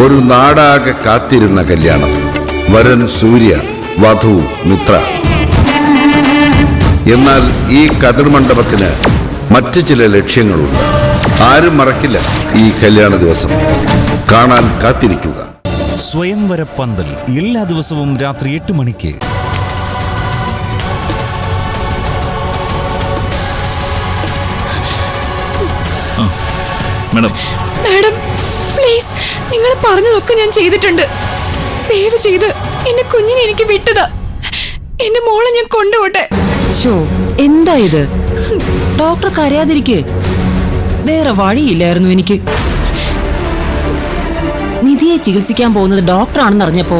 ഒരു നാടാകെ കാത്തിരുന്ന കല്യാണം. വരൻ സൂര്യ, വധു മിത്ര. എന്നാൽ ഈ കതിർമണ്ഡപത്തിന് മറ്റു ചില ലക്ഷ്യങ്ങളുണ്ട്. ആരും മറക്കില്ല ഈ കല്യാണ ദിവസം. കാണാൻ കാത്തിരിക്കുക. സ്വയംവര പന്തൽ എല്ലാ ദിവസവും രാത്രി 8 മണിക്ക്. മാഡം പ്ലീസ്, നിങ്ങൾ പറഞ്ഞതൊക്കെ ഞാൻ ചെയ്തിട്ടുണ്ട്. ദയവ് ചെയ്ത് എന്നെ കുഞ്ഞിനെ എനിക്ക് വിട്ടതാ. എന്റെ മോളെ ഞാൻ കൊണ്ടുപോട്ടെ. എന്താ ഇത്? ഡോക്ടർ കരയാതിരിക്കെ. വേറെ വഴിയില്ലായിരുന്നു എനിക്ക്. നിധിയെ ചികിത്സിക്കാൻ പോകുന്നത് ഡോക്ടറാണെന്ന് അറിഞ്ഞപ്പോ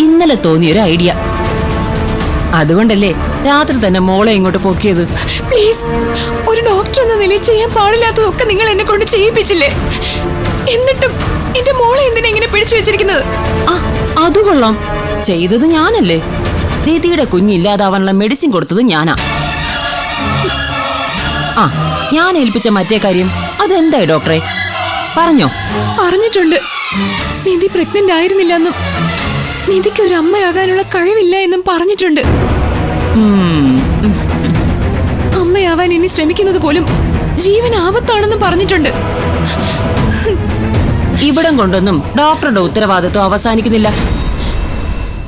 ഇന്നലെ തോന്നിയൊരു ഐഡിയ. അതുകൊണ്ടല്ലേ രാത്രി തന്നെ മോളെ ഇങ്ങോട്ട് പൊക്കിയത്. പ്ലീസ്, ഒരു ഡോക്ടർ എന്ന നിലയിൽ ചെയ്യാൻ പാടില്ലാത്തതൊക്കെ നിങ്ങൾ എന്നെ കൊണ്ട് ചെയ്യിപ്പിച്ചില്ലേ? എന്നിട്ടും എന്റെ മോളെ എന്തിനാ ഇങ്ങനെ പിടിച്ചു വെച്ചിരിക്കുന്നത്? അത് കൊള്ളാം. ചെയ്തത് ഞാനല്ലേ. നിധിയുടെ കുഞ്ഞില്ലാതാവാനുള്ള മെഡിസിൻ കൊടുത്തത് ഞാനാ. ഞാൻ ഏൽപ്പിച്ച മറ്റേ കാര്യം അതെന്തായി ഡോക്ടറെ? പറഞ്ഞോ? പറഞ്ഞിട്ടുണ്ട്. നിധി പ്രഗ്നന്റ് ആയിരുന്നില്ലെന്നും നിധിക്ക് ഒരു അമ്മയാകാനുള്ള കഴിവില്ല എന്നും പറഞ്ഞിട്ടുണ്ട്. അമ്മയാവാൻ ഇനി ശ്രമിക്കുന്നത് പോലും ജീവൻ ആപത്താണെന്നും പറഞ്ഞിട്ടുണ്ട്. ഇവിടം കൊണ്ടൊന്നും ഡോക്ടറുടെ ഉത്തരവാദിത്വം അവസാനിക്കുന്നില്ല.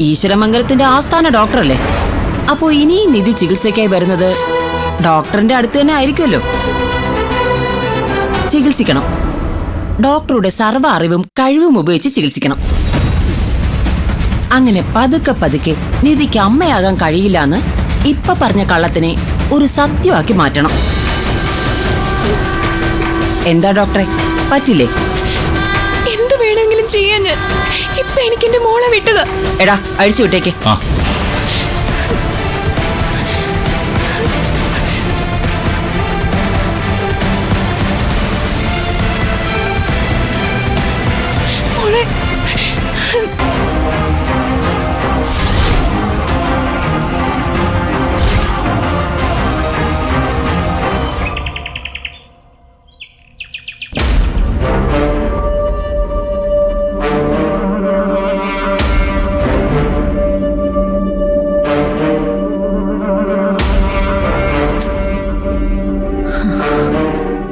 ഈശ്വരമംഗലത്തിന്റെ ആസ്ഥാന ഡോക്ടറല്ലേ. അപ്പോ ഇനി നിധി ചികിത്സയ്ക്കായി വരുന്നത് ഡോക്ടറിന്റെ അടുത്ത് തന്നെ ആയിരിക്കുമല്ലോ. ചികിത്സിക്കണം. ഡോക്ടറുടെ സർവ്വ അറിവും കഴിവും ഉപയോഗിച്ച് ചികിത്സിക്കണം. അങ്ങനെ പതുക്കെ പതുക്കെ നിധിക്ക് അമ്മയാകാൻ കഴിയില്ലെന്ന് ഇപ്പൊ പറഞ്ഞ കള്ളത്തിനെ ഒരു സത്യമാക്കി മാറ്റണം. എന്താ ഡോക്ടറെ, പറ്റില്ലേ? എന്ത് വേണമെങ്കിലും ചെയ്യാൻ ഞാൻ. ഇപ്പൊ എനിക്ക് എന്റെ മോളെ വിട്ടത്. എടാ, അഴിച്ചു വിട്ടേക്ക്. മോളെ,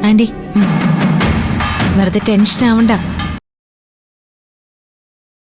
ആന്റി, വെറുതെ ടെൻഷൻ ആവണ്ട.